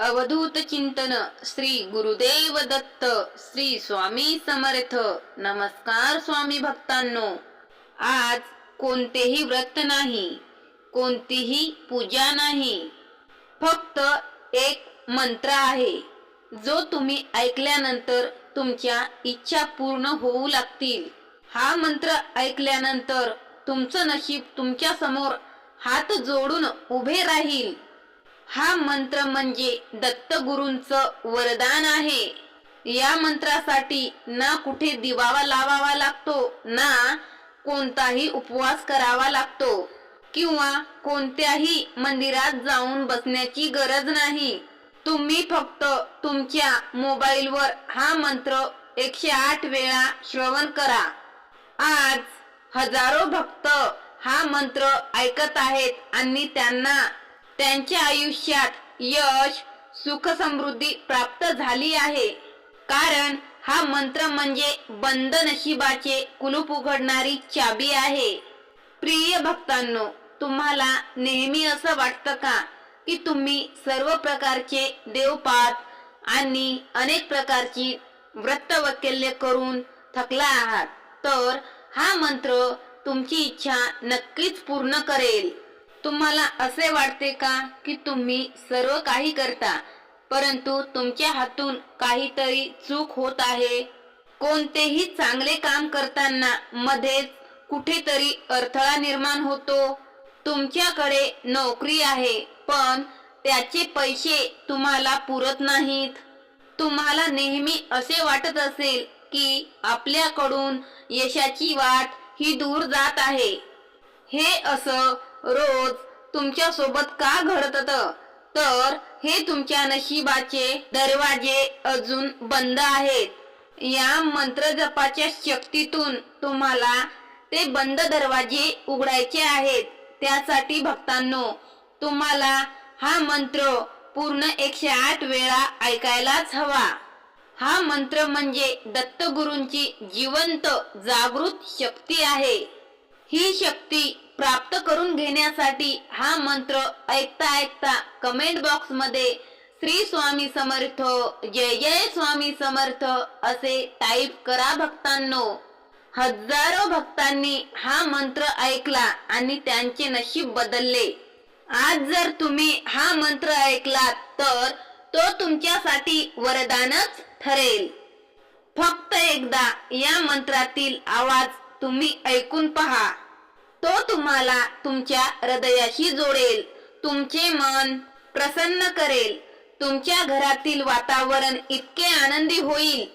अवधूत चिंतन श्री गुरुदेव दत्त श्री स्वामी समर्थ। नमस्कार स्वामी भक्तांनो, आज कोणतेही व्रत नाही, कोणतीही पूजा नाही, फक्त एक मंत्र आहे जो तुम्ही ऐकल्यानंतर तुमच्या इच्छा पूर्ण होऊ लागतील। हा मंत्र ऐकल्यानंतर तुमचं नशीब तुमच्या समोर हात जोडून उभे राहील। हा मंत्र म्हणजे दत्त गुरूंचं वरदान आहे। या मंत्रासाठी ना कुठे दिवा लावावा लागतो, ना कोणताही उपवास करावा लागतो किंवा कोणत्याही मंदिरात जाऊन बसण्याची गरज नाही। तुम्ही फक्त तुमच्या मोबाईलवर हा मंत्र 108 वेळा श्रवण करा। आज हजारो भक्त हा मंत्र ऐकत आहेत आणि त्यांना त्यांच्या आयुष्यात यश, सुख, समृद्धी प्राप्त झाली आहे। कारण हा मंत्र म्हणजे बंद नशिबाचे कुलूप उघडणारी चाबी आहे। प्रिय भक्तांनो, तुम्हाला नेहमी असं वाटतं का की तुम्ही सर्व प्रकारचे देवपाठ आणि अनेक प्रकारची व्रतवैकल्य करून थकला आहात? तर हा मंत्र तुमची इच्छा नक्कीच पूर्ण करेल। तुम्हाला असे वाटते का की तुम्ही सर्व काही करता, परंतु तुमच्या हातून काहीतरी चूक होत आहे? कोणतेही चांगले काम करताना मध्येच कुठेतरी अडथळा निर्माण होतो। तुमच्याकडे नोकरी आहे, पण त्याचे पैसे तुम्हाला पुरत नाहीत। तुम्हाला नेहमी असे वाटत असेल की आपल्याकडून यशाची वाट ही दूर जात आहे। हे असं रोज तुमच्या सोबत का घडतं? तर हे तुमच्या नशिबाचे दरवाजे अजून बंद आहेत। या मंत्र जपाच्या शक्तीतून तुम्हाला ते बंद दरवाजे उघडायचे आहेत। त्यासाठी भक्तांनो, तुम्हाला हा मंत्र पूर्ण 108 वेळा ऐकायलाच हवा। हा मंत्र म्हणजे दत्त गुरूंची जिवंत जागृत शक्ती आहे। ही शक्ती प्राप्त करून घेण्यासाठी हा मंत्र ऐकता ऐकता कमेंट बॉक्स मध्ये श्री स्वामी समर्थ, जय जय स्वामी समर्थ असे टाईप करा भक्तांनो। हजारो भक्तांनी हा मंत्र ऐकला आणि त्यांचे नशीब बदलले। आज जर तुम्ही हा मंत्र ऐकलात तर तो तुमच्यासाठी वरदानच ठरेल। फक्त एकदा या मंत्रातील आवाज तुम्ही ऐकून पहा, तो तुम्हाला तुमच्या हृदयाशी जोडेल, तुमचे मन प्रसन्न करेल। तुमच्या घरातील वातावरण इतके आनंदी होईल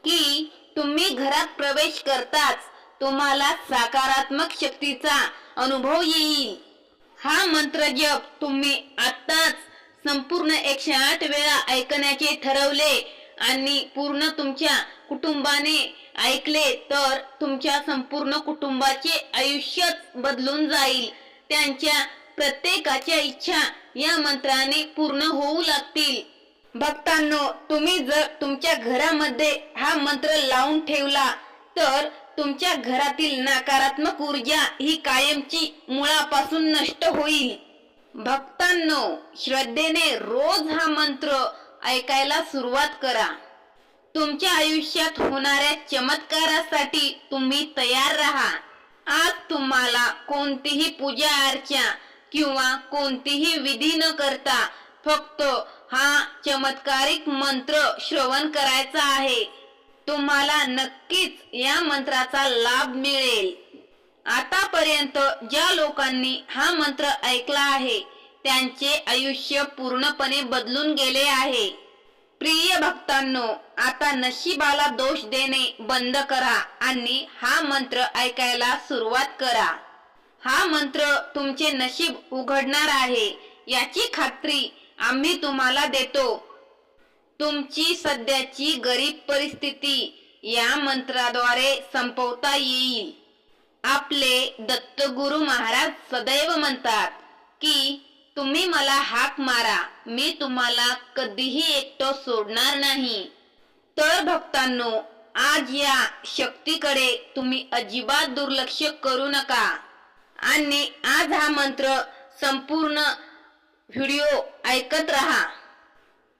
की तुम्ही घरात प्रवेश करताच तुम्हाला सकारात्मक शक्तीचा अनुभव येईल। हा मंत्र जप तुम्ही आत्ताच संपूर्ण 108 वेळा ऐकण्याचे ठरवले आणि पूर्ण तुमच्या कुटुंबाने ऐकले तर तुमच्या संपूर्ण कुटुंबाचे आयुष्यच बदलून जाईल। त्यांच्या प्रत्येकाच्या इच्छा या मंत्राने पूर्ण होऊ लागतील। भक्तांनो, तुम्ही जर तुमच्या घरामध्ये हा मंत्र लावून ठेवला तर तुमच्या घरातील नकारात्मक ऊर्जा ही कायमची मुळापासून नष्ट होईल। भक्तांनो, श्रद्धेने रोज हा मंत्र ऐकायला सुरुवात करा। तुमच्या आयुष्यात होणाऱ्या चमत्कारासाठी तुम्ही तयार राहा। आज तुम्हाला कोणतीही पूजा अर्चा किंवा कोणतीही विधी न करता फक्त हा चमत्कारिक मंत्र श्रवण करायचा आहे। तुम्हाला नक्कीच या मंत्राचा लाभ मिळेल। आतापर्यंत ज्या लोकांनी हा मंत्र ऐकला आहे त्यांचे आयुष्य पूर्णपणे बदलून गेले आहे। प्रिय भक्तांनो, आता नशिबाला दोष देणे बंद करा आणि हा मंत्र ऐकायला सुरुवात करा। हा मंत्र तुमचे नशीब उघडणार आहे याची खात्री आम्ही तुम्हाला देतो। तुमची सध्याची गरीब परिस्थिती या मंत्राद्वारे संपवता येईल। आपले दत्तगुरु महाराज सदैव म्हणतात की तुम्ही मला हाक मारा, मी तुम्हाला कधीही एकटं सोडणार नाही। तर भक्तांनो, आज या शक्तीकडे तुम्ही अजिबात दुर्लक्ष करू नका आणि आज हा मंत्र संपूर्ण व्हिडिओ ऐकत रहा।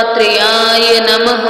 दत्तात्रेयाय नमः